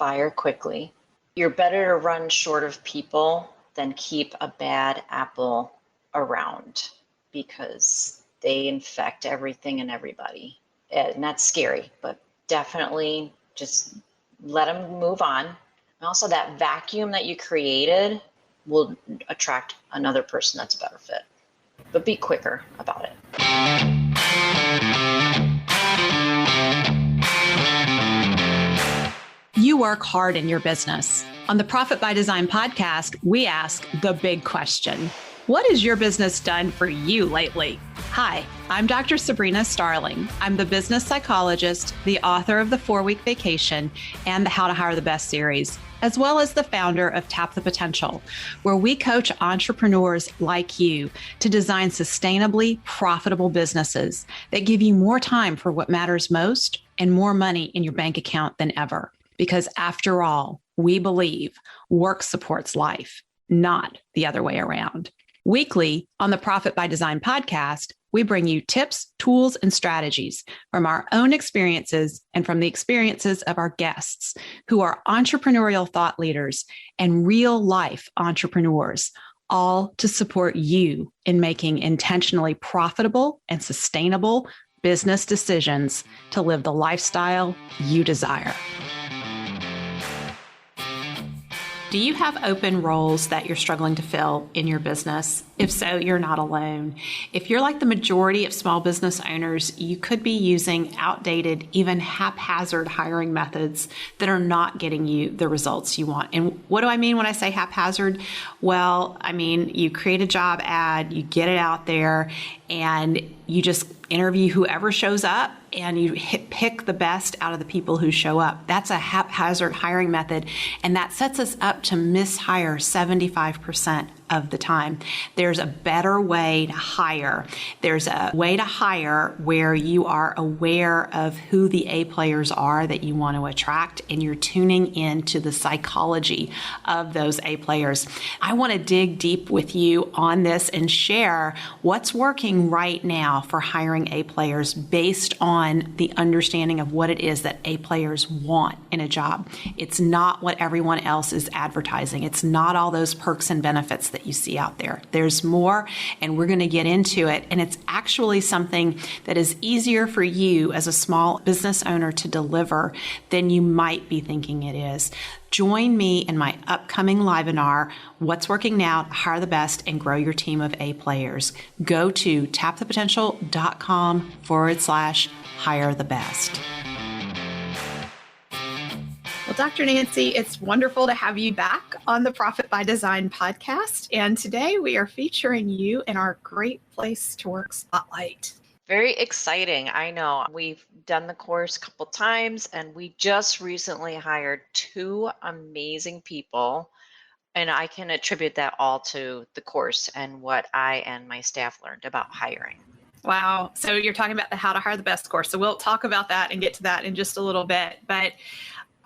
fire quickly. You're better to run short of people than keep a bad apple around, because they infect everything and everybody. And that's scary, but definitely just let them move on. And also, that vacuum that you created will attract another person that's a better fit. But be quicker about it. You work hard in your business. On the Profit by Design podcast, we ask the big question: what has your business done for you lately? Hi, I'm Dr. Sabrina Starling. I'm the business psychologist, the author of the 4-Week Vacation and the How to Hire the Best series, as well as the founder of Tap the Potential, where we coach entrepreneurs like you to design sustainably profitable businesses that give you more time for what matters most and more money in your bank account than ever. Because after all, we believe work supports life, not the other way around. Weekly on the Profit by Design podcast, we bring you tips, tools, and strategies from our own experiences and from the experiences of our guests who are entrepreneurial thought leaders and real life entrepreneurs, all to support you in making intentionally profitable and sustainable business decisions to live the lifestyle you desire. Do you have open roles that you're struggling to fill in your business? If so, you're not alone. If you're like the majority of small business owners, you could be using outdated, even haphazard hiring methods that are not getting you the results you want. And what do I mean when I say haphazard? Well, I mean, you create a job ad, you get it out there, and you just interview whoever shows up, and you pick the best out of the people who show up. That's a haphazard hiring method, and that sets us up to mishire 75% of the time. There's a better way to hire. There's a way to hire where you are aware of who the A players are that you want to attract, and you're tuning into the psychology of those A players. I want to dig deep with you on this and share what's working right now for hiring A players based on the understanding of what it is that A players want in a job. It's not what everyone else is advertising. It's not all those perks and benefits that you see out there. There's more, and we're going to get into it. And it's actually something that is easier for you as a small business owner to deliver than you might be thinking it is. Join me in my upcoming webinar, What's Working Now, Hire the Best, and Grow Your Team of A Players. Go to tapthepotential.com/hire the best. Well, Dr. Nancy, it's wonderful to have you back on the Profit by Design podcast. And today we are featuring you in our Great Place to Work Spotlight. Very exciting. I know. We've done the course a couple times, and we just recently hired 2 amazing people. And I can attribute that all to the course and what I and my staff learned about hiring. Wow. So you're talking about the How to Hire the Best course. So we'll talk about that and get to that in just a little bit. But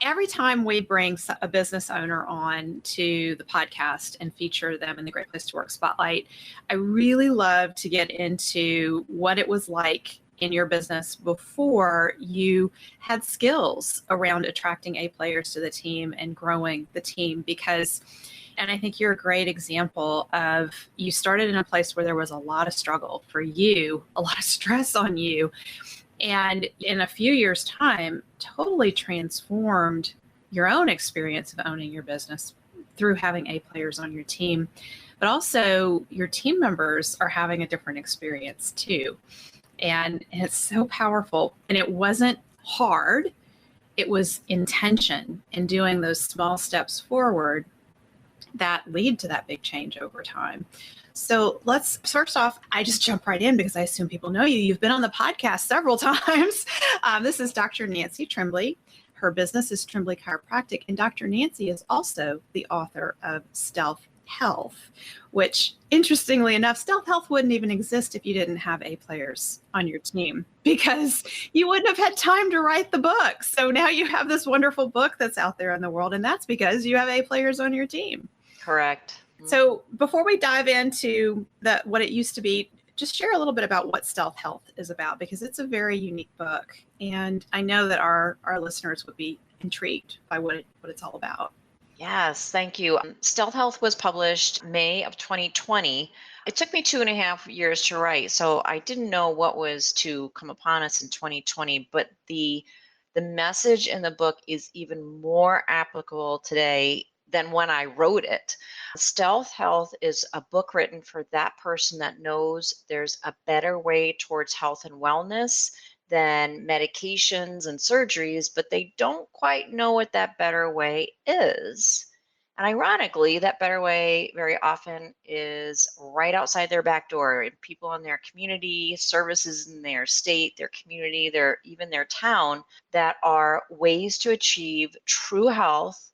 every time we bring a business owner on to the podcast and feature them in the Great Place to Work Spotlight, I really love to get into what it was like in your business before you had skills around attracting A players to the team and growing the team, because, and I think you're a great example of, you started in a place where there was a lot of struggle for you, a lot of stress on you. And in a few years' time, totally transformed your own experience of owning your business through having A players on your team. But also your team members are having a different experience too. And it's so powerful. And it wasn't hard. It was intention in doing those small steps forward that lead to that big change over time. So let's, first off, I just jump right in because I assume people know you. You've been on the podcast several times. This is Dr. Nancy Trimboli. Her business is Trimboli Chiropractic. And Dr. Nancy is also the author of Stealth Health, which, interestingly enough, Stealth Health wouldn't even exist if you didn't have A players on your team, because you wouldn't have had time to write the book. So now you have this wonderful book that's out there in the world, and that's because you have A players on your team. Correct. So before we dive into what it used to be, just share a little bit about what Stealth Health is about, because it's a very unique book. And I know that our listeners would be intrigued by what it's all about. Yes, thank you. Stealth Health was published May of 2020. It took me 2.5 years to write, so I didn't know what was to come upon us in 2020. But the message in the book is even more applicable today than when I wrote it. Stealth Health is a book written for that person that knows there's a better way towards health and wellness than medications and surgeries, but they don't quite know what that better way is. And ironically, that better way very often is right outside their back door. People in their community, services in their state, their community, even their town, that are ways to achieve true health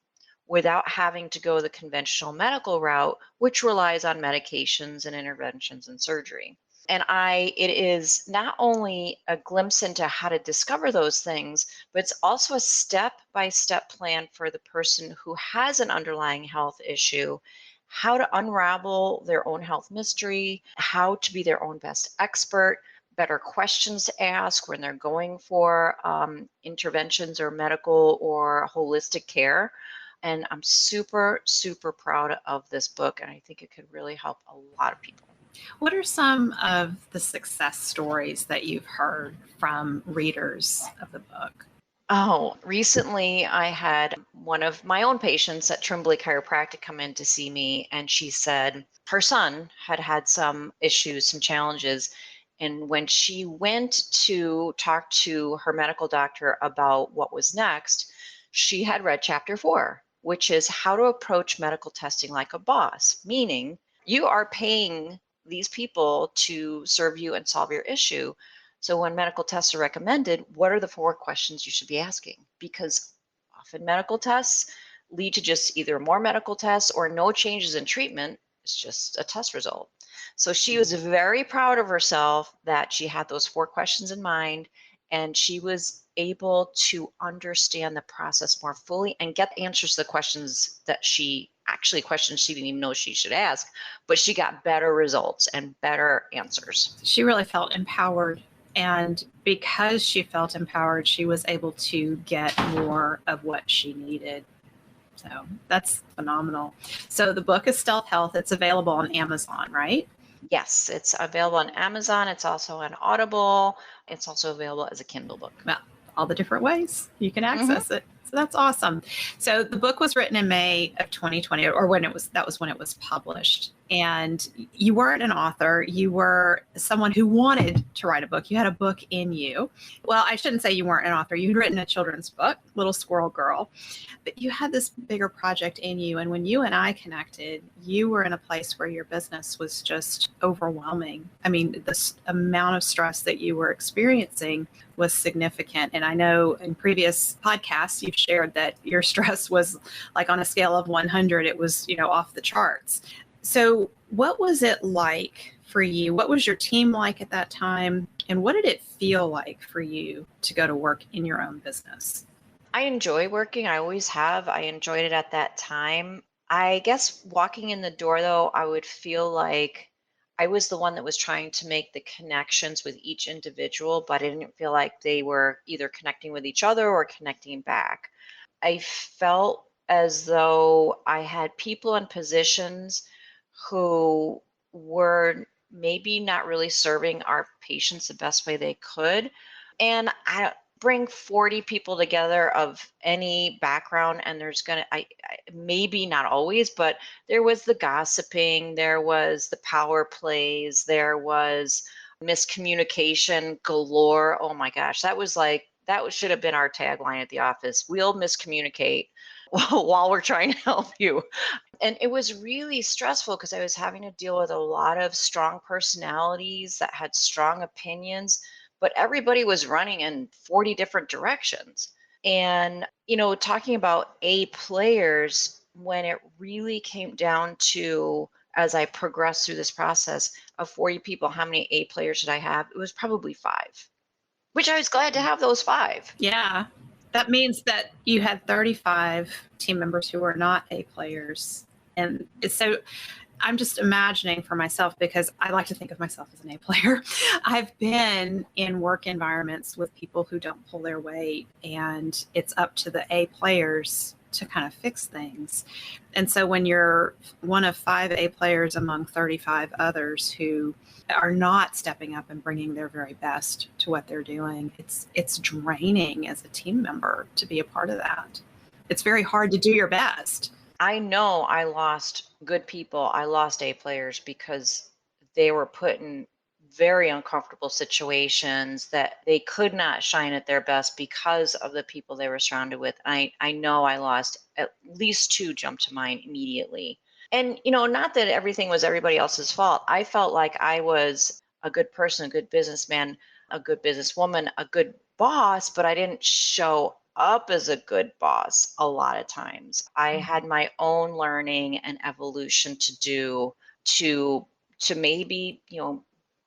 without having to go the conventional medical route, which relies on medications and interventions and surgery. And it is not only a glimpse into how to discover those things, but it's also a step-by-step plan for the person who has an underlying health issue, how to unravel their own health mystery, how to be their own best expert, better questions to ask when they're going for interventions or medical or holistic care. And I'm super, super proud of this book, and I think it could really help a lot of people. What are some of the success stories that you've heard from readers of the book? Oh, recently I had one of my own patients at Trimboli Chiropractic come in to see me, and she said her son had some issues, some challenges. And when she went to talk to her medical doctor about what was next, she had read chapter 4, which is how to approach medical testing like a boss, meaning you are paying these people to serve you and solve your issue. So when medical tests are recommended, what are the 4 questions you should be asking? Because often medical tests lead to just either more medical tests or no changes in treatment. It's just a test result. So she was very proud of herself that she had those 4 questions in mind, and she was able to understand the process more fully and get answers to the questions questions she didn't even know she should ask, but she got better results and better answers. She really felt empowered. And because she felt empowered, she was able to get more of what she needed. So that's phenomenal. So the book is Stealth Health. It's available on Amazon, right? Yes, it's available on Amazon. It's also on Audible. It's also available as a Kindle book. Well, all the different ways you can access it. So that's awesome. So the book was written in May of 2020, or that was when it was published. And you weren't an author. You were someone who wanted to write a book. You had a book in you. Well, I shouldn't say you weren't an author. You'd written a children's book, Little Squirrel Girl, but you had this bigger project in you. And when you and I connected, you were in a place where your business was just overwhelming. I mean, the amount of stress that you were experiencing was significant. And I know in previous podcasts, you've shared that your stress was like on a scale of 100, it was, off the charts. So what was it like for you? What was your team like at that time? And what did it feel like for you to go to work in your own business? I enjoy working. I always have. I enjoyed it at that time. I guess walking in the door, though, I would feel like I was the one that was trying to make the connections with each individual, but I didn't feel like they were either connecting with each other or connecting back. I felt as though I had people in positions who were maybe not really serving our patients the best way they could. And I bring 40 people together of any background, and there's maybe not always, but there was the gossiping, there was the power plays, there was miscommunication galore. Oh my gosh, that should have been our tagline at the office. We'll miscommunicate while we're trying to help you. And it was really stressful because I was having to deal with a lot of strong personalities that had strong opinions, but everybody was running in 40 different directions. And, talking about A players, when it really came down to, as I progressed through this process of 40 people, how many A players did I have? It was probably 5, which I was glad to have those 5. Yeah. That means that you had 35 team members who were not A players. And so I'm just imagining for myself, because I like to think of myself as an A player. I've been in work environments with people who don't pull their weight, and it's up to the A players to kind of fix things. And so when you're one of 5 A players among 35 others who are not stepping up and bringing their very best to what they're doing, it's draining as a team member to be a part of that. It's very hard to do your best. I know I lost good people. I lost A players because they were put in very uncomfortable situations that they could not shine at their best because of the people they were surrounded with. I know I lost at least 2 jump to mind immediately. And, not that everything was everybody else's fault. I felt like I was a good person, a good businessman, a good businesswoman, a good boss, but I didn't show up as a good boss a lot of times. I had my own learning and evolution to do to maybe,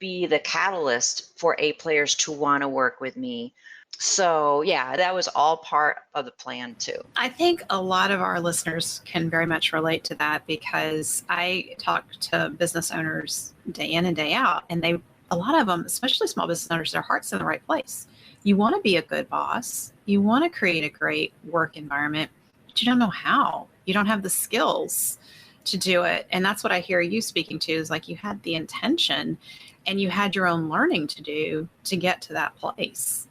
be the catalyst for A players to want to work with me. So yeah, that was all part of the plan too. I think a lot of our listeners can very much relate to that, because I talk to business owners day in and day out, and a lot of them, especially small business owners, their heart's in the right place. You want to be a good boss. You want to create a great work environment, but you don't know how. You don't have the skills to do it. And that's what I hear you speaking to, is like you had the intention and you had your own learning to do to get to that place.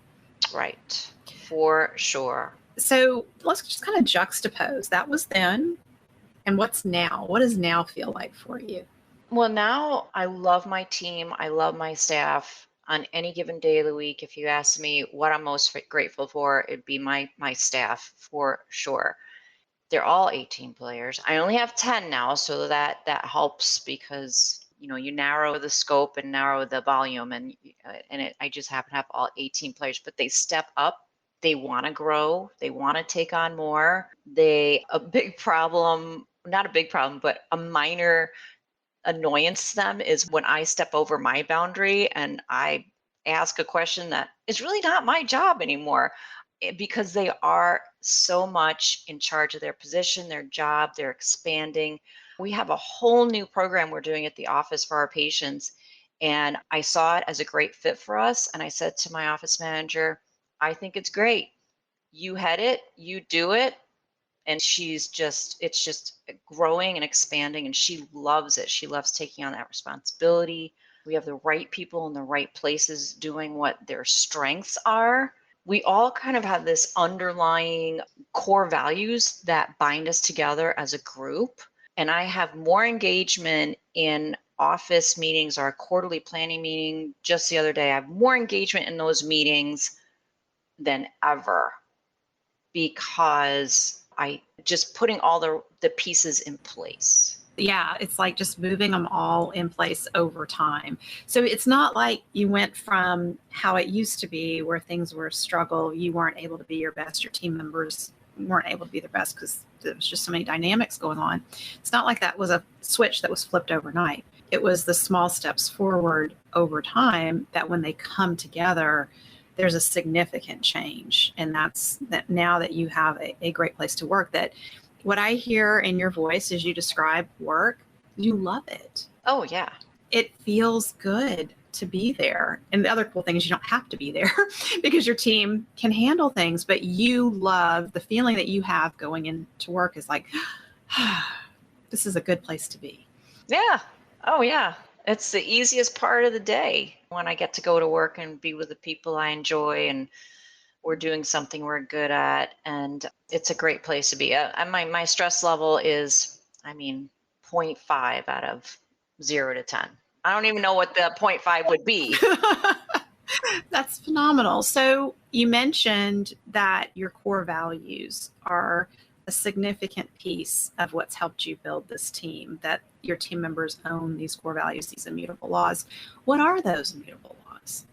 Right. For sure. So let's just kind of juxtapose. That was then. And what's now? What does now feel like for you? Well, now I love my team. I love my staff. On any given day of the week, if you ask me what I'm most grateful for, it'd be my staff for sure. They're all 18 players. I only have 10 now, so that helps, because you narrow the scope and narrow the volume, and I just happen to have all 18 players, but they step up. They want to grow. They want to take on more. A big problem, not a big problem, but a minor annoyance to them is when I step over my boundary and I ask a question that is really not my job anymore, because they are so much in charge of their position, their job, they're expanding. We have a whole new program we're doing at the office for our patients, and I saw it as a great fit for us. And I said to my office manager, I think it's great. You head it, you do it. And it's just growing and expanding, and she loves it. She loves taking on that responsibility. We have the right people in the right places doing what their strengths are. We all kind of have this underlying core values that bind us together as a group. And I have more engagement in office meetings, our quarterly planning meeting just the other day. I have more engagement in those meetings than ever, because I just putting all the pieces in place. Yeah, it's like just moving them all in place over time. So it's not like you went from how it used to be, where things were a struggle, you weren't able to be your best, your team members weren't able to be their best because there was just so many dynamics going on. It's not like that was a switch that was flipped overnight. It was the small steps forward over time that when they come together, there's a significant change. And that's that now that you have a great place to work, that what I hear in your voice as you describe work, you love it. Oh, yeah. It feels good to be there. And the other cool thing is you don't have to be there because your team can handle things, but you love the feeling that you have going into work is like, this is a good place to be. Yeah. Oh, yeah. It's the easiest part of the day when I get to go to work and be with the people I enjoy, and we're doing something we're good at, and it's a great place to be. My stress level is, 0.5 out of 0 to 10. I don't even know what the 0.5 would be. That's phenomenal. So you mentioned that your core values are a significant piece of what's helped you build this team, that your team members own these core values, these immutable laws. What are those immutable laws?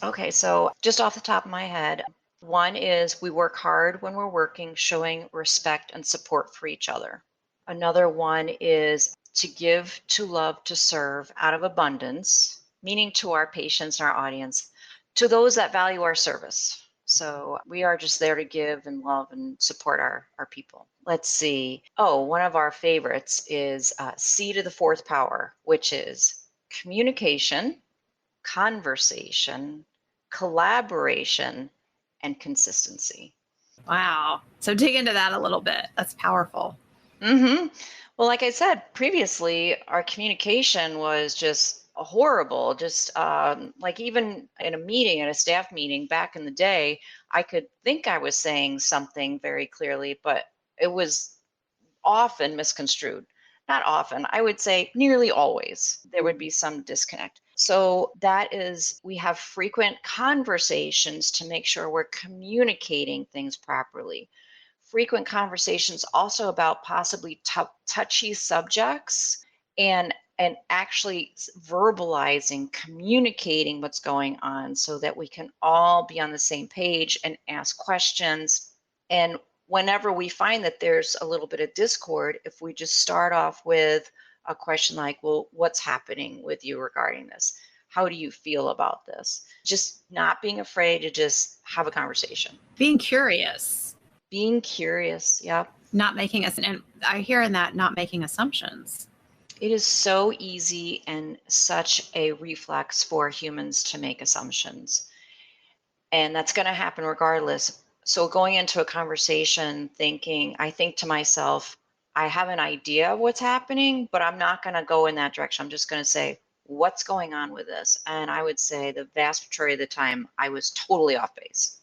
Okay, so just off the top of my head, one is we work hard when we're working, showing respect and support for each other. Another one is to give, to love, to serve out of abundance, meaning to our patients and our audience, to those that value our service. So we are just there to give and love and support our people. Let's see. Oh, one of our favorites is C to the fourth power, which is communication, conversation, collaboration, and consistency. Wow. So dig into that a little bit. That's powerful. Mm-hmm. Well, like I said previously, our communication was just horrible. Just like even in a meeting, in a staff meeting back in the day, I could think I was saying something very clearly, but it was often misconstrued. Not often, I would say nearly always, there would be some disconnect. So that is, we have frequent conversations to make sure we're communicating things properly. Frequent conversations also about possibly touchy subjects and actually verbalizing, communicating what's going on so that we can all be on the same page and ask questions. And whenever we find that there's a little bit of discord, if we just start off with a question like, well, what's happening with you regarding this? How do you feel about this? Just not being afraid to just have a conversation. Being curious. Being curious. Yep. Not making us, and I hear in that, not making assumptions. It is so easy and such a reflex for humans to make assumptions. And that's going to happen regardless. So going into a conversation thinking, I think to myself, I have an idea of what's happening, but I'm not going to go in that direction. I'm just going to say, what's going on with this? And I would say the vast majority of the time, I was totally off base.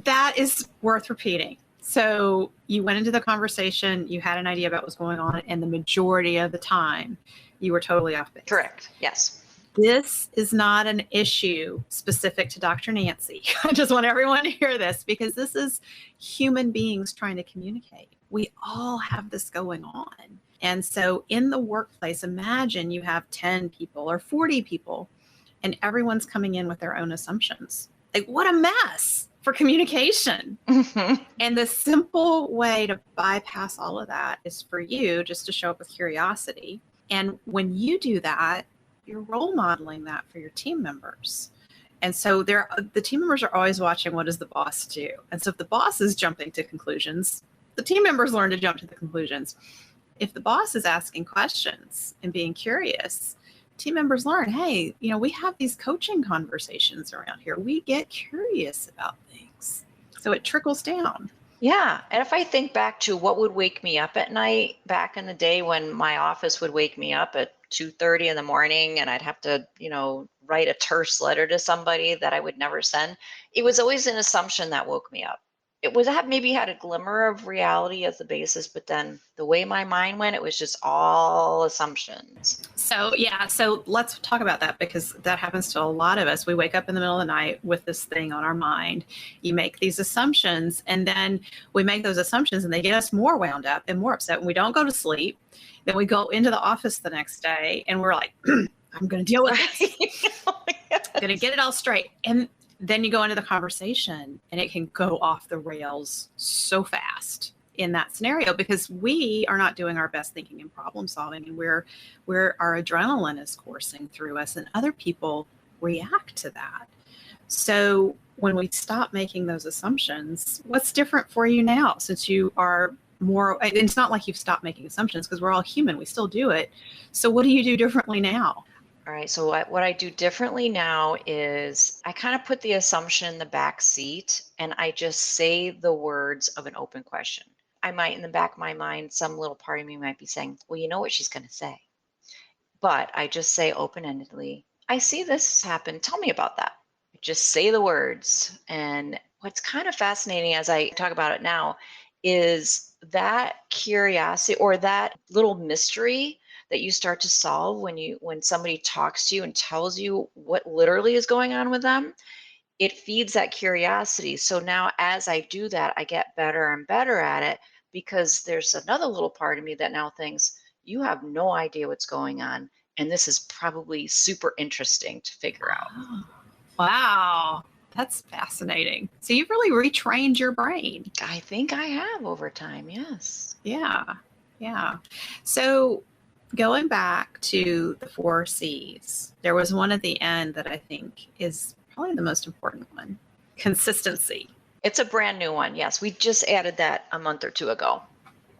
That is worth repeating. So you went into the conversation, you had an idea about what's going on, and the majority of the time you were totally off base. Correct. Yes. This is not an issue specific to Dr. Nancy. I just want everyone to hear this because this is human beings trying to communicate. We all have this going on. And so in the workplace, imagine you have 10 people or 40 people and everyone's coming in with their own assumptions. Like, what a mess for communication. Mm-hmm. And the simple way to bypass all of that is for you just to show up with curiosity. And when you do that, you're role modeling that for your team members. And so the team members are always watching, what does the boss do? And so if the boss is jumping to conclusions, the team members learn to jump to the conclusions. If the boss is asking questions and being curious, team members learn, hey, we have these coaching conversations around here. We get curious about things. So it trickles down. Yeah. And if I think back to what would wake me up at night back in the day when my office would wake me up at 2:30 in the morning and I'd have to, write a terse letter to somebody that I would never send, it was always an assumption that woke me up. It was maybe had a glimmer of reality as the basis, but then the way my mind went, it was just all assumptions. So let's talk about that because that happens to a lot of us. We wake up in the middle of the night with this thing on our mind. You make these assumptions and then we make those assumptions and they get us more wound up and more upset. And we don't go to sleep. Then we go into the office the next day and we're like, I'm going to deal with it. I'm going to get it all straight. And then you go into the conversation and it can go off the rails so fast in that scenario because we are not doing our best thinking and problem solving and our adrenaline is coursing through us and other people react to that. So when we stop making those assumptions, what's different for you now since you are more, it's not like you've stopped making assumptions because we're all human, we still do it. So what do you do differently now? All right. So what I do differently now is I kind of put the assumption in the back seat and I just say the words of an open question. I might, in the back of my mind, some little part of me might be saying, well, you know what she's going to say. But I just say open-endedly, I see this happen. Tell me about that. Just say the words. And what's kind of fascinating as I talk about it now is that curiosity or that little mystery that you start to solve when somebody talks to you and tells you what literally is going on with them, it feeds that curiosity. So now as I do that, I get better and better at it because there's another little part of me that now thinks, you have no idea what's going on. And this is probably super interesting to figure out. Wow. That's fascinating. So you've really retrained your brain. I think I have over time. Yes. Yeah. Yeah. So going back to the 4 C's, there was one at the end that I think is probably the most important one. consistency. It's a brand new one. Yes. We just added that a month or two ago.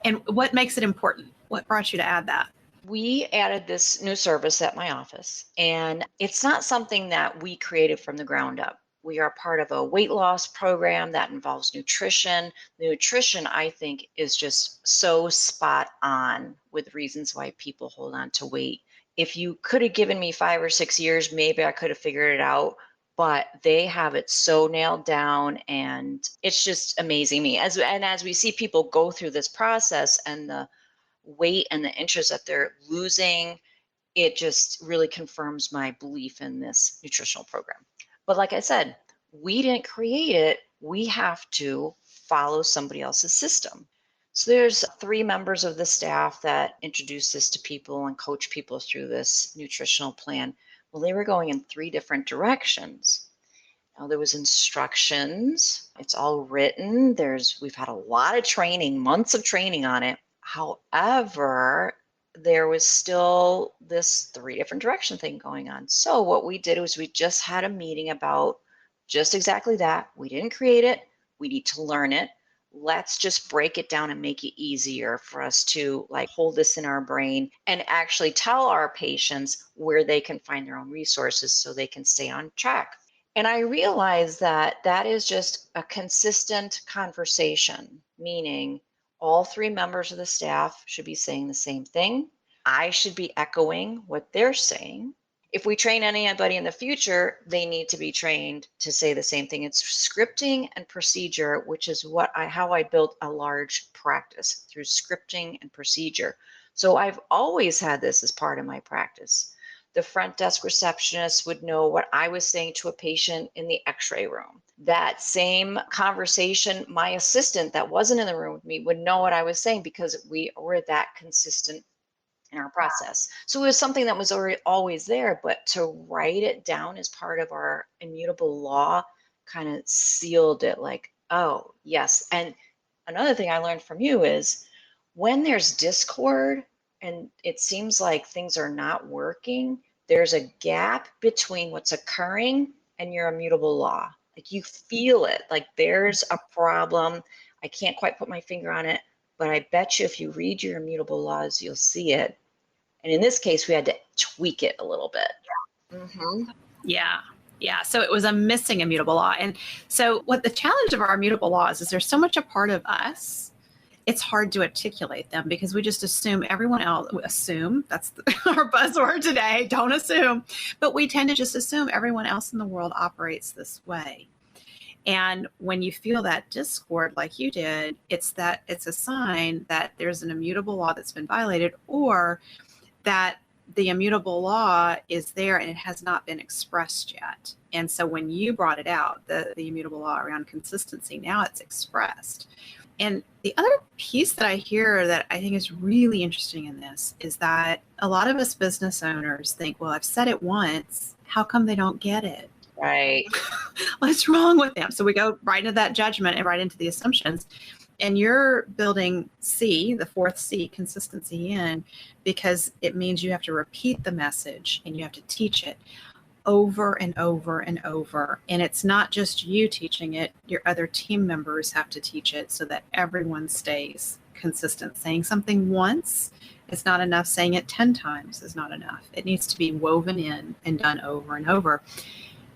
And what makes it important? What brought you to add that? We added this new service at my office, and it's not something that we created from the ground up. We are part of a weight loss program that involves nutrition. Nutrition, I think, is just so spot on with reasons why people hold on to weight. If you could have given me 5 or 6 years, maybe I could have figured it out. But they have it so nailed down, and it's just amazing me. As we see people go through this process and the weight and the interest that they're losing, it just really confirms my belief in this nutritional program. But like I said, we didn't create it. We have to follow somebody else's system. So there's 3 members of the staff that introduce this to people and coach people through this nutritional plan. Well, they were going in 3 different directions. Now there was instructions. It's all written. We've had a lot of training, months of training on it. However, there was still this 3 different direction thing going on. So what we did was we just had a meeting about just exactly that. We didn't create it. We need to learn it. Let's just break it down and make it easier for us to hold this in our brain and actually tell our patients where they can find their own resources so they can stay on track. And I realized that that is just a consistent conversation, meaning all 3 members of the staff should be saying the same thing. I should be echoing what they're saying. If we train anybody in the future, they need to be trained to say the same thing. It's scripting and procedure, which is how I built a large practice, through scripting and procedure. So I've always had this as part of my practice. The front desk receptionist would know what I was saying to a patient in the x-ray room. That same conversation, my assistant that wasn't in the room with me would know what I was saying because we were that consistent in our process. So it was something that was already always there, but to write it down as part of our immutable law kind of sealed it, oh, yes. And another thing I learned from you is when there's discord and it seems like things are not working, there's a gap between what's occurring and your immutable law. You feel it, there's a problem. I can't quite put my finger on it, but I bet you if you read your immutable laws, you'll see it. And in this case, we had to tweak it a little bit. Mm-hmm. Yeah. So it was a missing immutable law. And so what the challenge of our immutable laws is there's so much a part of us, it's hard to articulate them because we just assume everyone else, that's our buzzword today, don't assume, but we tend to just assume everyone else in the world operates this way. And when you feel that discord like you did, it's a sign that there's an immutable law that's been violated, or that the immutable law is there and it has not been expressed yet. And so when you brought it out, the immutable law around consistency, now it's expressed. And the other piece that I hear that I think is really interesting in this is that a lot of us business owners think, well, I've said it once, how come they don't get it? Right. What's wrong with them? So we go right into that judgment and right into the assumptions. And you're building C, the 4th C, consistency in, because it means you have to repeat the message and you have to teach it over and over and over. And it's not just you teaching it, your other team members have to teach it so that everyone stays consistent. Saying something once is not enough. Saying it 10 times is not enough. It needs to be woven in and done over and over.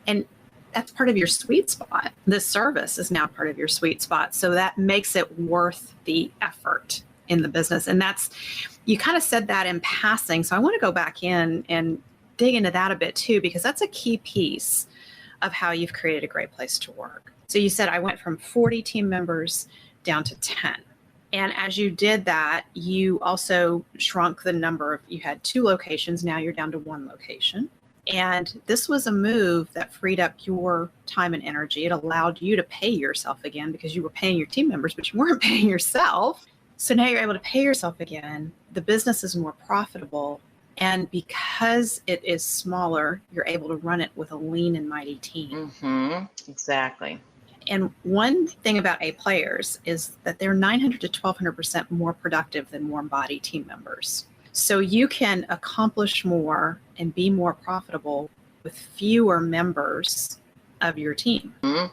And that's part of your sweet spot. This service is now part of your sweet spot. So that makes it worth the effort in the business. And you kind of said that in passing. So I want to go back in and dig into that a bit too, because that's a key piece of how you've created a great place to work. So you said I went from 40 team members down to 10. And as you did that, you also shrunk the number you had 2 locations. Now you're down to 1 location. And this was a move that freed up your time and energy. It allowed you to pay yourself again because you were paying your team members, but you weren't paying yourself. So now you're able to pay yourself again. The business is more profitable. And because it is smaller, you're able to run it with a lean and mighty team. Mm-hmm. Exactly. And one thing about A players is that they're 900 to 1,200% more productive than warm body team members. So you can accomplish more and be more profitable with fewer members of your team. Mm-hmm.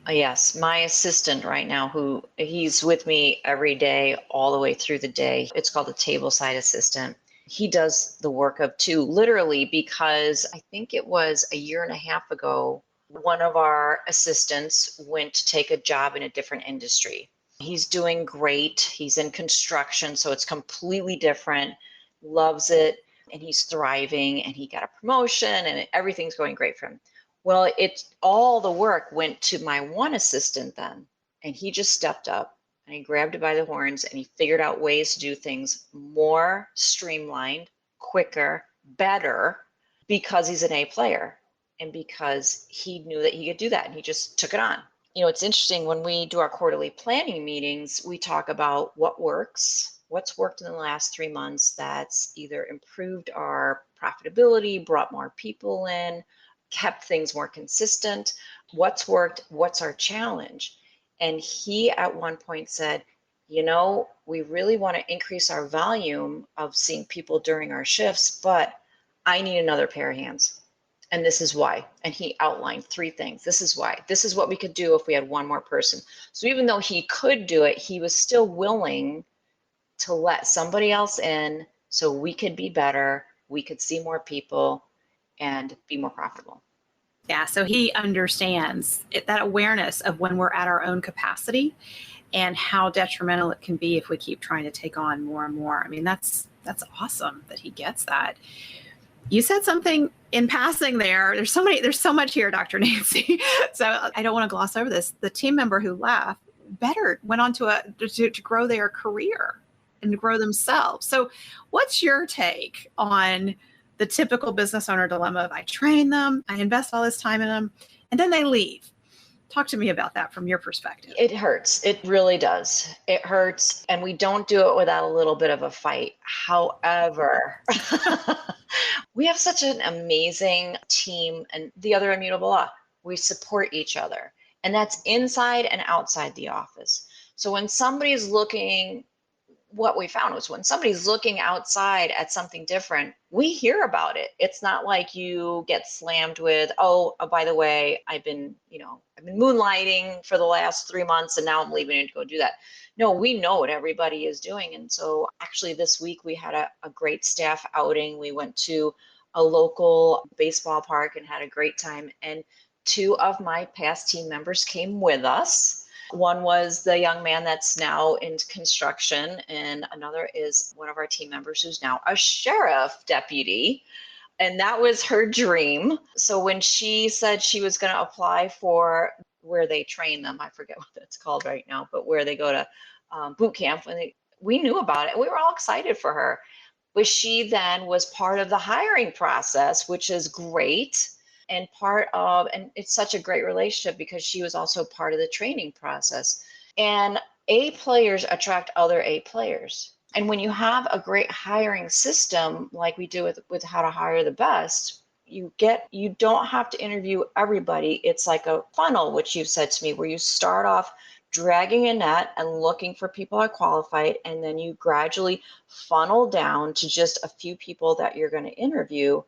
Yes, my assistant right now, who he's with me every day, all the way through the day. It's called a tableside assistant. He does the work of two, literally, because I think it was a year and a half ago, one of our assistants went to take a job in a different industry. He's doing great. He's in construction, so it's completely different. Loves it, and he's thriving, and he got a promotion, and everything's going great for him. Well, it's all the work went to my one assistant then, and he just stepped up and he grabbed it by the horns and he figured out ways to do things more streamlined, quicker, better, because he's an A player and because he knew that he could do that and he just took it on. You know, it's interesting when we do our quarterly planning meetings, we talk about what works, what's worked in the last 3 months that's either improved our profitability, brought more people in, kept things more consistent, what's worked, what's our challenge. And he at one point said, you know, we really want to increase our volume of seeing people during our shifts, but I need another pair of hands. And this is why. And he outlined 3 things. This is why. This is what we could do if we had one more person. So even though he could do it, he was still willing to let somebody else in so we could be better, we could see more people, and be more profitable. Yeah, so he understands that awareness of when we're at our own capacity and how detrimental it can be if we keep trying to take on more and more. I mean, that's awesome that he gets that. You said something in passing there. There's so much here, Dr. Nancy. So I don't want to gloss over this. The team member who left went on to grow their career and to grow themselves. So what's your take on the typical business owner dilemma of I train them, I invest all this time in them, and then they leave? Talk to me about that from your perspective. It hurts. It really does. It hurts. And we don't do it without a little bit of a fight. However, we have such an amazing team and the other immutable law. We support each other. And that's inside and outside the office. So when somebody's looking, what we found was when somebody's looking outside at something different, we hear about it. It's not like you get slammed with, by the way, I've been moonlighting for the last 3 months and now I'm leaving to go do that. No, we know what everybody is doing. And so actually this week we had a great staff outing. We went to a local baseball park and had a great time. And 2 of my past team members came with us. One was the young man that's now in construction, and another is one of our team members who's now a sheriff deputy. And that was her dream. So when she said she was going to apply for where they train them, I forget what that's called right now, but where they go to boot camp, we knew about it. We were all excited for her. But she then was part of the hiring process, which is great. And it's such a great relationship because she was also part of the training process. And A players attract other A players. And when you have a great hiring system, like we do with how to hire the best, you don't have to interview everybody. It's like a funnel, which you've said to me, where you start off dragging a net and looking for people that are qualified, and then you gradually funnel down to just a few people that you're going to interview.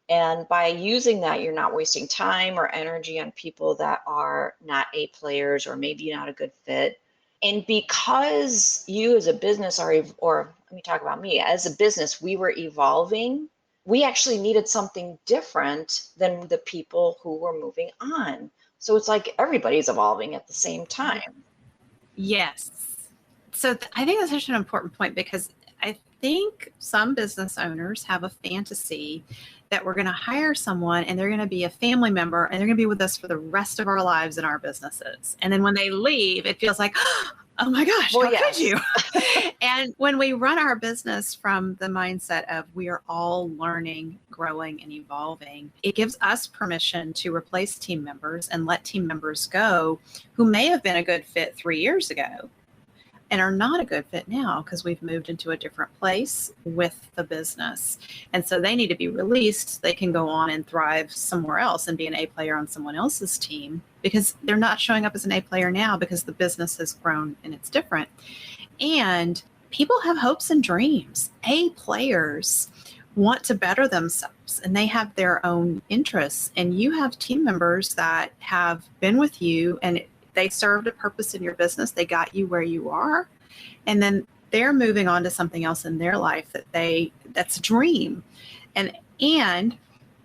And by using that, you're not wasting time or energy on people that are not A players or maybe not a good fit. And because you as a business or let me talk about me, as a business, we were evolving. We actually needed something different than the people who were moving on. So it's like everybody's evolving at the same time. Yes. So I think that's such an important point because I think some business owners have a fantasy that we're going to hire someone and they're going to be a family member and they're going to be with us for the rest of our lives in our businesses. And then when they leave, it feels like, oh my gosh, how could you? And when we run our business from the mindset of we are all learning, growing, and evolving, it gives us permission to replace team members and let team members go who may have been a good fit 3 years ago and are not a good fit now because we've moved into a different place with the business. And so they need to be released. They can go on and thrive somewhere else and be an A player on someone else's team because they're not showing up as an A player now because the business has grown and it's different. And people have hopes and dreams. A players want to better themselves and they have their own interests. And you have team members that have been with you and they served a purpose in your business. They got you where you are. And then they're moving on to something else in their life that's a dream. And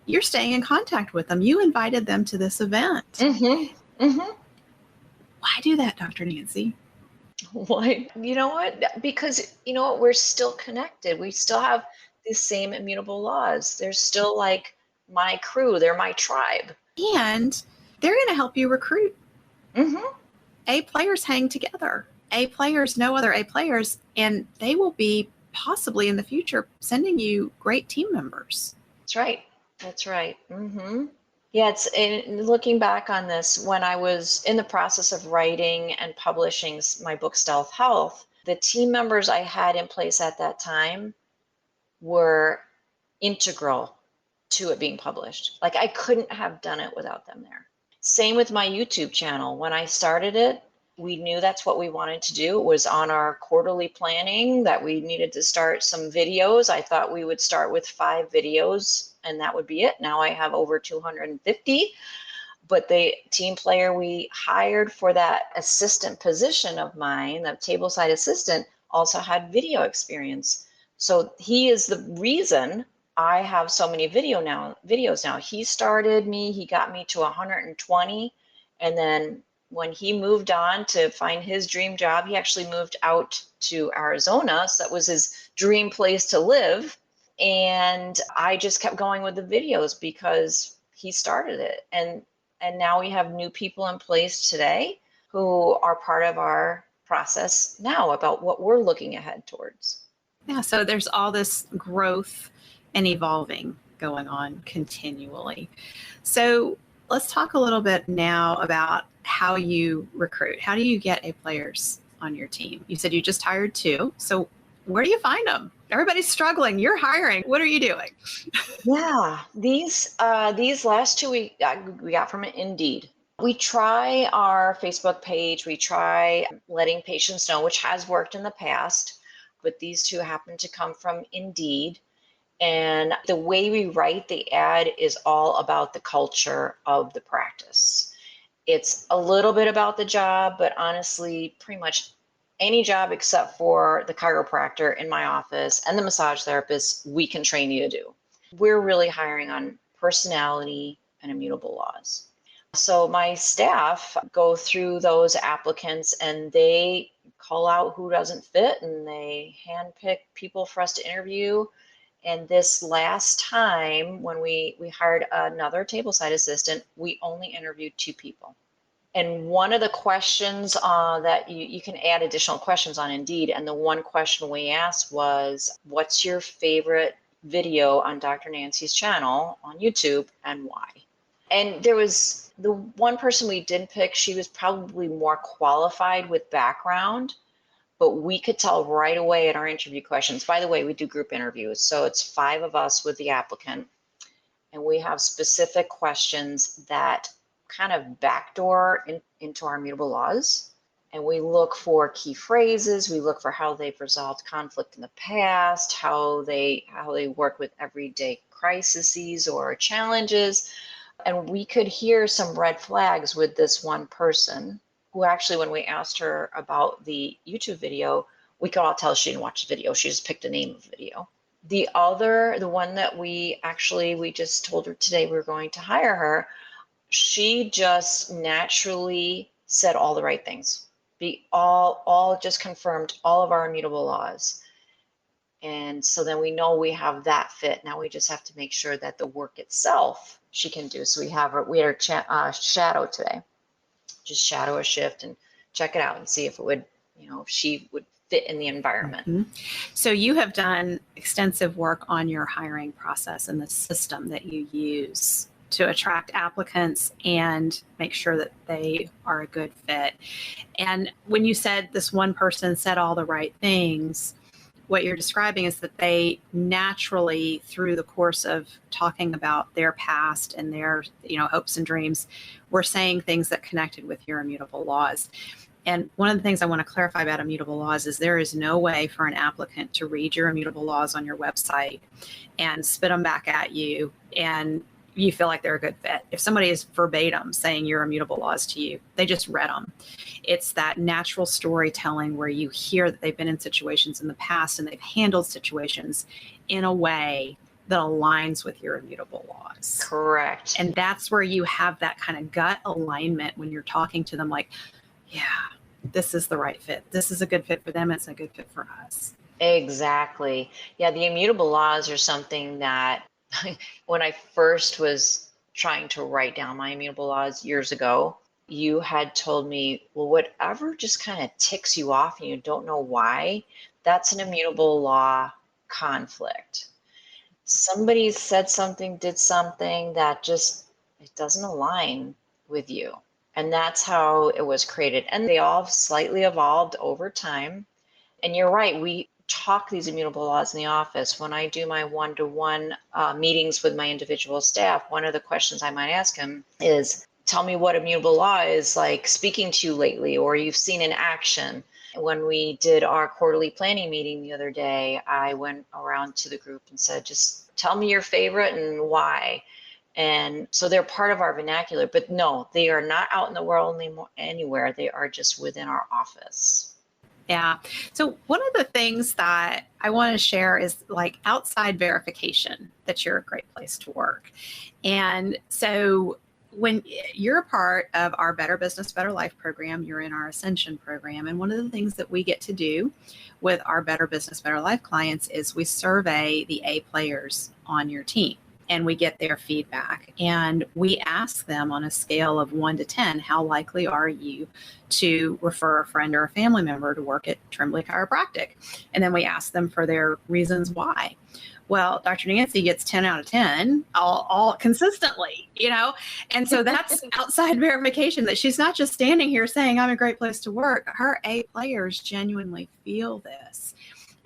you're staying in contact with them. You invited them to this event. Mm-hmm. Mm-hmm. Why do that, Dr. Nancy? Why? You know what? Because you know what? We're still connected. We still have the same immutable laws. They're still like my crew. They're my tribe. And they're going to help you recruit. Mm-hmm. A players hang together. A players know other A players, and they will be possibly in the future sending you great team members. That's right. That's right. Mm-hmm. Yeah, it's in looking back on this, when I was in the process of writing and publishing my book, Stealth Health, the team members I had in place at that time were integral to it being published. Like I couldn't have done it without them there. Same with my YouTube channel. When I started it, we knew that's what we wanted to do. It was on our quarterly planning that we needed to start some videos. I thought we would start with 5 videos and that would be it. Now I have over 250. But the team player we hired for that assistant position of mine, the tableside assistant, also had video experience. So he is the reason I have so many videos now. He started me, he got me to 120. And then when he moved on to find his dream job, he actually moved out to Arizona. So that was his dream place to live. And I just kept going with the videos because he started it. And now we have new people in place today who are part of our process now about what we're looking ahead towards. Yeah, so there's all this growth and evolving going on continually. So let's talk a little bit now about how you recruit. How do you get A players on your team? You said you just hired 2. So where do you find them? Everybody's struggling. You're hiring. What are you doing? Yeah, these last 2 we got from Indeed. We try our Facebook page. We try letting patients know, which has worked in the past, but these 2 happen to come from Indeed. And the way we write the ad is all about the culture of the practice. It's a little bit about the job, but honestly, pretty much any job except for the chiropractor in my office and the massage therapist, we can train you to do. We're really hiring on personality and immutable laws. So my staff go through those applicants and they call out who doesn't fit and they handpick people for us to interview. And this last time when we hired another tableside assistant, we only interviewed 2 people. And one of the questions that you can add additional questions on Indeed. And the one question we asked was, what's your favorite video on Dr. Nancy's channel on YouTube and why? And there was the one person we didn't pick, she was probably more qualified with background, but we could tell right away in our interview questions. By the way, we do group interviews. So it's 5 of us with the applicant. And we have specific questions that kind of backdoor into our immutable laws. And we look for key phrases. We look for how they've resolved conflict in the past, how they work with everyday crises or challenges. And we could hear some red flags with this one person who actually, when we asked her about the YouTube video, we could all tell she didn't watch the video. She just picked a name of video. The one that we just told her today we were going to hire her, she just naturally said all the right things. All just confirmed all of our immutable laws. And so then we know we have that fit. Now we just have to make sure that the work itself she can do. So we had her shadow today. Just shadow a shift and check it out and see if it would, if she would fit in the environment. Mm-hmm. So you have done extensive work on your hiring process and the system that you use to attract applicants and make sure that they are a good fit. And when you said this one person said all the right things, what you're describing is that they naturally, through the course of talking about their past and their, hopes and dreams, were saying things that connected with your immutable laws. And one of the things I want to clarify about immutable laws is there is no way for an applicant to read your immutable laws on your website and spit them back at you and you feel like they're a good fit. If somebody is verbatim saying your immutable laws to you, they just read them. It's that natural storytelling where you hear that they've been in situations in the past and they've handled situations in a way that aligns with your immutable laws. Correct. And that's where you have that kind of gut alignment when you're talking to them, like, yeah, this is the right fit. This is a good fit for them. It's a good fit for us. Exactly. Yeah, the immutable laws are something that when I first was trying to write down my immutable laws years ago, you had told me, well, whatever just kind of ticks you off and you don't know why, that's an immutable law conflict. Somebody said something, did something that just, it doesn't align with you. And that's how it was created. And they all slightly evolved over time. And you're right, we talk these immutable laws in the office. When I do my one-to-one meetings with my individual staff, one of the questions I might ask them is, tell me what immutable law is like speaking to you lately, or you've seen in action. When we did our quarterly planning meeting the other day, I went around to the group and said, just tell me your favorite and why. And so they're part of our vernacular, but no, they are not out in the world anywhere. They are just within our office. Yeah. So one of the things that I want to share is like outside verification that you're a great place to work. And so when you're a part of our Better Business, Better Life program, you're in our Ascension program. And one of the things that we get to do with our Better Business, Better Life clients is we survey the A players on your team. And we get their feedback. And we ask them on a scale of 1 to 10, how likely are you to refer a friend or a family member to work at Trimboli Chiropractic? And then we ask them for their reasons why. Well, Dr. Nancy gets 10 out of 10 all consistently, and so that's outside verification that she's not just standing here saying, I'm a great place to work. Her A players genuinely feel this.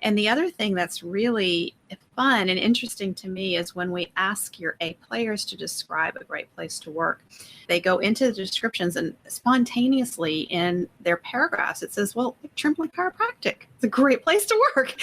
And the other thing that's really fun and interesting to me is when we ask your A players to describe a great place to work, they go into the descriptions and spontaneously in their paragraphs, it says, well, Trimboli Chiropractic, it's a great place to work.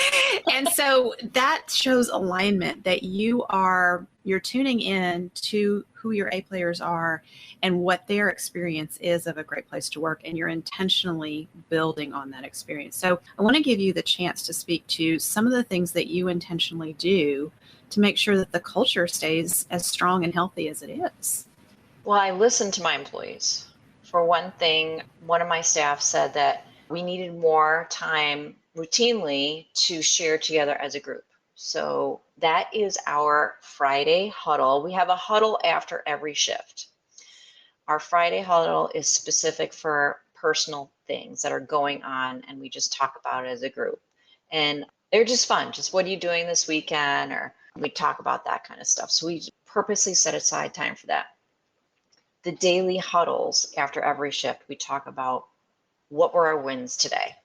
And so that shows alignment that you're tuning in to who your A players are and what their experience is of a great place to work. And you're intentionally building on that experience. So I want to give you the chance to speak to some of the things that you intentionally do to make sure that the culture stays as strong and healthy as it is. Well, I listen to my employees. For one thing, one of my staff said that we needed more time routinely to share together as a group. So that is our Friday huddle. We have a huddle after every shift. Our Friday huddle is specific for personal things that are going on, and we just talk about it as a group. And they're just fun. Just what are you doing this weekend? Or we talk about that kind of stuff. So we purposely set aside time for that. The daily huddles after every shift, we talk about what were our wins today.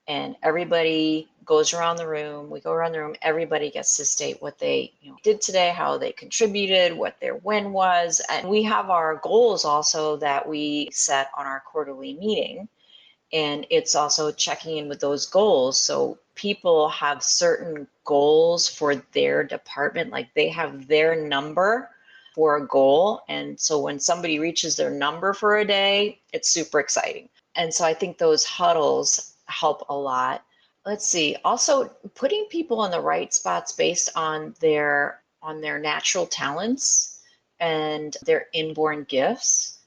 And everybody goes around the room. We go around the room. Everybody gets to state what they did today, how they contributed, what their win was. And we have our goals also that we set on our quarterly meeting. And it's also checking in with those goals. So people have certain goals for their department, like they have their number for a goal. And so when somebody reaches their number for a day, it's super exciting. And so I think those huddles help a lot. Let's see, also putting people in the right spots based on their natural talents and their inborn gifts.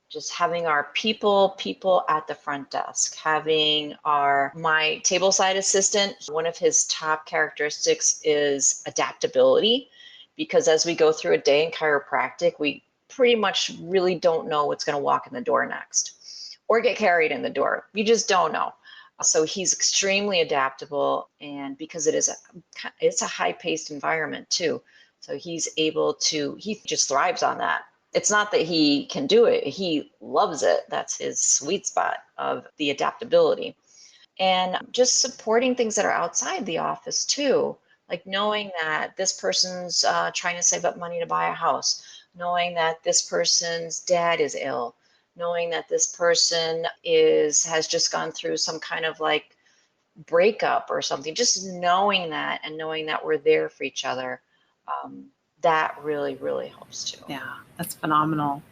Just having our people at the front desk, having my tableside assistant, one of his top characteristics is adaptability, because as we go through a day in chiropractic, we pretty much really don't know what's going to walk in the door next or get carried in the door. You just don't know. So he's extremely adaptable, and because it's a high-paced environment too. So he just thrives on that. It's not that he can do it, he loves it. That's his sweet spot of the adaptability. And just supporting things that are outside the office too, like knowing that this person's trying to save up money to buy a house, knowing that this person's dad is ill, knowing that this person has just gone through some kind of like breakup or something, just knowing that and knowing that we're there for each other. that really, really helps too. Yeah, that's phenomenal.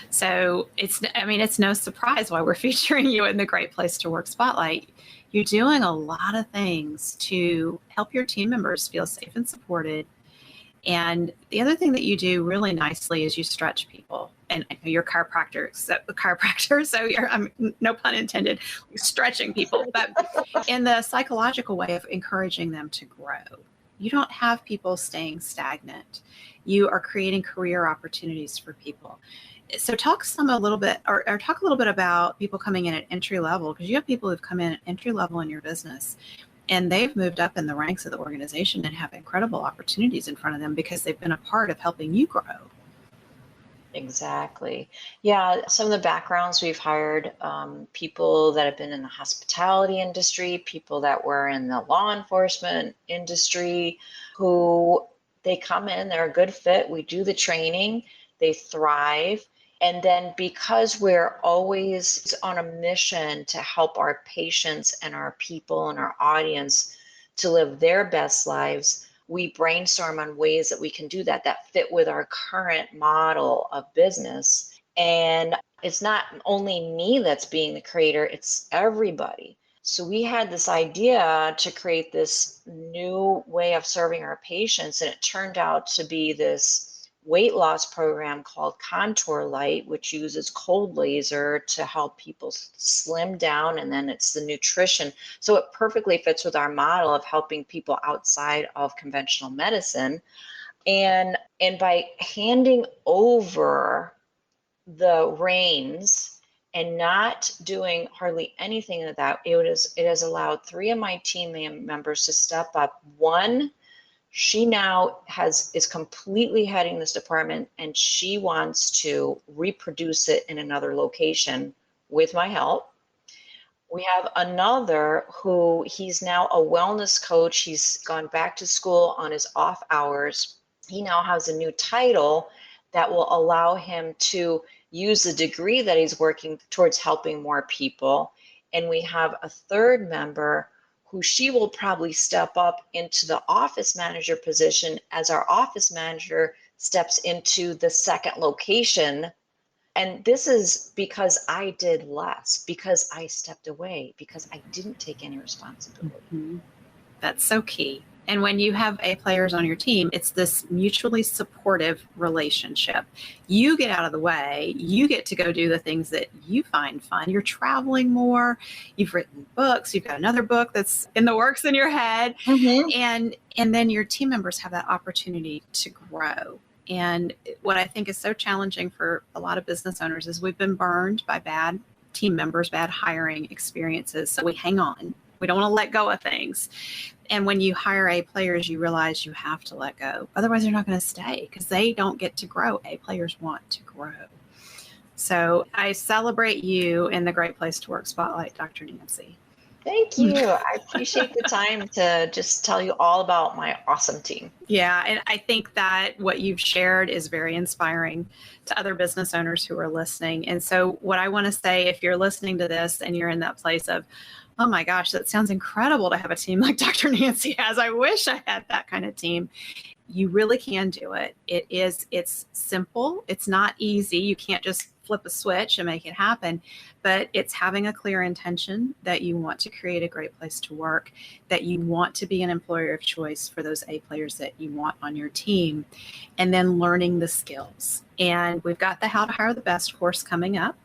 So it's no surprise why we're featuring you in the Great Place to Work Spotlight. You're doing a lot of things to help your team members feel safe and supported. And the other thing that you do really nicely is you stretch people. And I know you're a chiropractor, so you're, no pun intended, stretching people, but in the psychological way of encouraging them to grow. You don't have people staying stagnant. You are creating career opportunities for people. So talk a little bit about people coming in at entry level, because you have people who've come in at entry level in your business and they've moved up in the ranks of the organization and have incredible opportunities in front of them because they've been a part of helping you grow. Exactly. Yeah, some of the backgrounds we've hired, people that have been in the hospitality industry, people that were in the law enforcement industry, who they come in, they're a good fit. We do the training, they thrive. And then because we're always on a mission to help our patients and our people and our audience to live their best lives, we brainstorm on ways that we can do that fit with our current model of business. And it's not only me that's being the creator, it's everybody. So we had this idea to create this new way of serving our patients, and it turned out to be this weight loss program called Contour Light, which uses cold laser to help people slim down, and then it's the nutrition. So it perfectly fits with our model of helping people outside of conventional medicine. And by handing over the reins and not doing hardly anything of that, it has allowed 3 of my team members to step up. One, she now is completely heading this department, and she wants to reproduce it in another location with my help. We have another who he's now a wellness coach. He's gone back to school on his off hours. He now has a new title that will allow him to use the degree that he's working towards helping more people. And we have a third member who she will probably step up into the office manager position as our office manager steps into the second location. And this is because I did less, because I stepped away, because I didn't take any responsibility. Mm-hmm. That's so key. And when you have A players on your team, it's this mutually supportive relationship. You get out of the way, you get to go do the things that you find fun. You're traveling more, you've written books, you've got another book that's in the works in your head. Mm-hmm. And then your team members have that opportunity to grow. And what I think is so challenging for a lot of business owners is we've been burned by bad team members, bad hiring experiences. So we hang on. We don't want to let go of things. And when you hire A players, you realize you have to let go. Otherwise, they're not going to stay because they don't get to grow. A players want to grow. So I celebrate you in the Great Place to Work Spotlight, Dr. Nancy. Thank you. I appreciate the time to just tell you all about my awesome team. Yeah, and I think that what you've shared is very inspiring to other business owners who are listening. And so what I want to say, if you're listening to this and you're in that place of, oh my gosh, that sounds incredible to have a team like Dr. Nancy has. I wish I had that kind of team. You really can do it. It's simple. It's not easy. You can't just flip a switch and make it happen, but it's having a clear intention that you want to create a great place to work, that you want to be an employer of choice for those A players that you want on your team, and then learning the skills. And we've got the How to Hire the Best course coming up.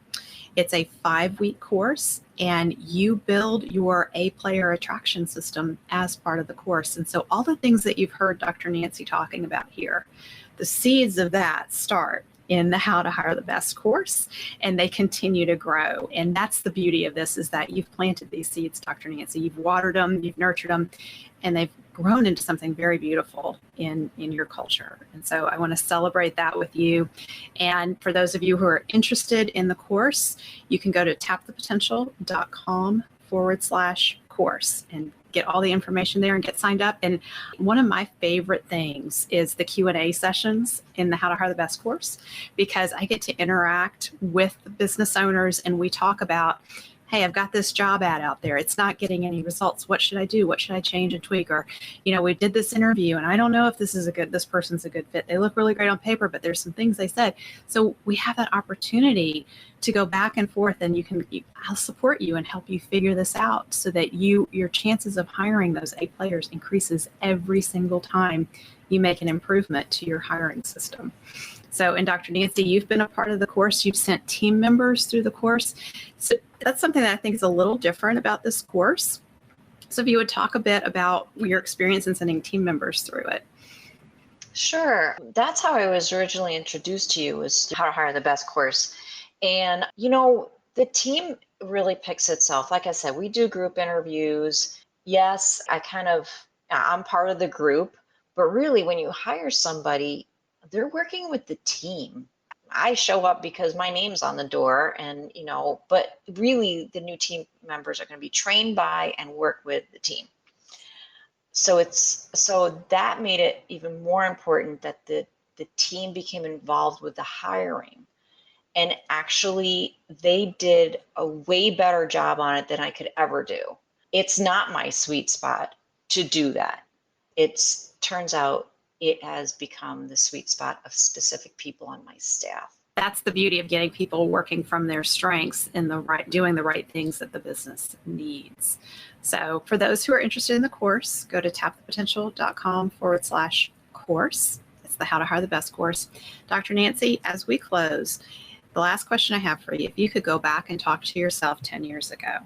It's a 5-week course, and you build your A player attraction system as part of the course. And so all the things that you've heard Dr. Nancy talking about here, the seeds of that start in the How to Hire the Best course, and they continue to grow. And that's the beauty of this, is that you've planted these seeds, Dr. Nancy. You've watered them, you've nurtured them, and they've grown into something very beautiful in your culture. And so I want to celebrate that with you. And for those of you who are interested in the course, you can go to tapthepotential.com/course and get all the information there and get signed up. And one of my favorite things is the Q&A sessions in the How to Hire the Best course, because I get to interact with the business owners and we talk about hey, I've got this job ad out there. It's not getting any results. What should I do? What should I change and tweak? Or, we did this interview and I don't know if this person's a good fit. They look really great on paper, but there's some things they said. So we have that opportunity to go back and forth, and I'll support you and help you figure this out so that your chances of hiring those A players increases every single time you make an improvement to your hiring system. So, and Dr. Nancy, you've been a part of the course. You've sent team members through the course. So that's something that I think is a little different about this course. So if you would talk a bit about your experience in sending team members through it. Sure. That's how I was originally introduced to you, was How to Hire the Best course. And, the team really picks itself. Like I said, we do group interviews. Yes, I'm part of the group, but really when you hire somebody, they're working with the team. I show up because my name's on the door and, but really the new team members are going to be trained by and work with the team. So that made it even more important that the team became involved with the hiring. And actually they did a way better job on it than I could ever do. It's not my sweet spot to do that. Turns out it has become the sweet spot of specific people on my staff. That's the beauty of getting people working from their strengths and doing the right things that the business needs. So for those who are interested in the course, go to tapthepotential.com/course. It's the How to Hire the Best course. Dr. Nancy, as we close, the last question I have for you, if you could go back and talk to yourself 10 years ago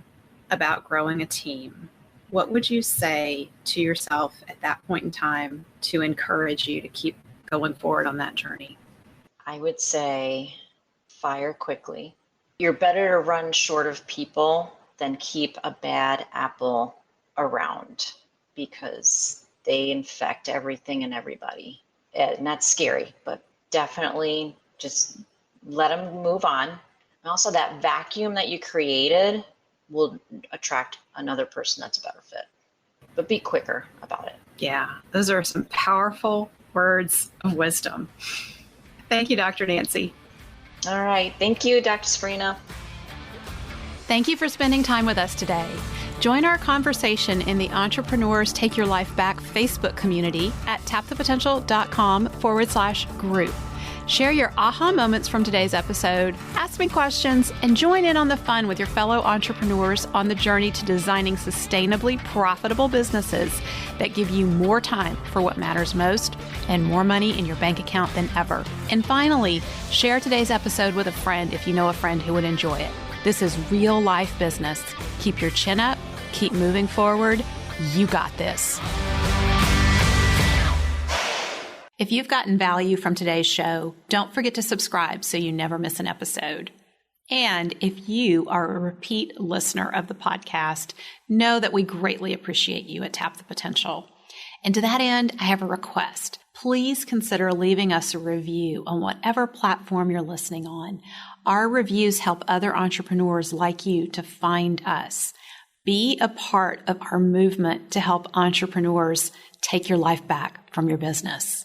about growing a team, what would you say to yourself at that point in time to encourage you to keep going forward on that journey? I would say fire quickly. You're better to run short of people than keep a bad apple around, because they infect everything and everybody. And that's scary, but definitely just let them move on. And also that vacuum that you created will attract another person that's a better fit. But be quicker about it. Yeah, those are some powerful words of wisdom. Thank you, Dr. Nancy. All right. Thank you, Dr. Sabrina. Thank you for spending time with us today. Join our conversation in the Entrepreneurs Take Your Life Back Facebook community at tapthepotential.com/group. Share your aha moments from today's episode, ask me questions, and join in on the fun with your fellow entrepreneurs on the journey to designing sustainably profitable businesses that give you more time for what matters most and more money in your bank account than ever. And finally, share today's episode with a friend if you know a friend who would enjoy it. This is real life business. Keep your chin up, keep moving forward. You got this. If you've gotten value from today's show, don't forget to subscribe so you never miss an episode. And if you are a repeat listener of the podcast, know that we greatly appreciate you at Tap the Potential. And to that end, I have a request. Please consider leaving us a review on whatever platform you're listening on. Our reviews help other entrepreneurs like you to find us. Be a part of our movement to help entrepreneurs take your life back from your business.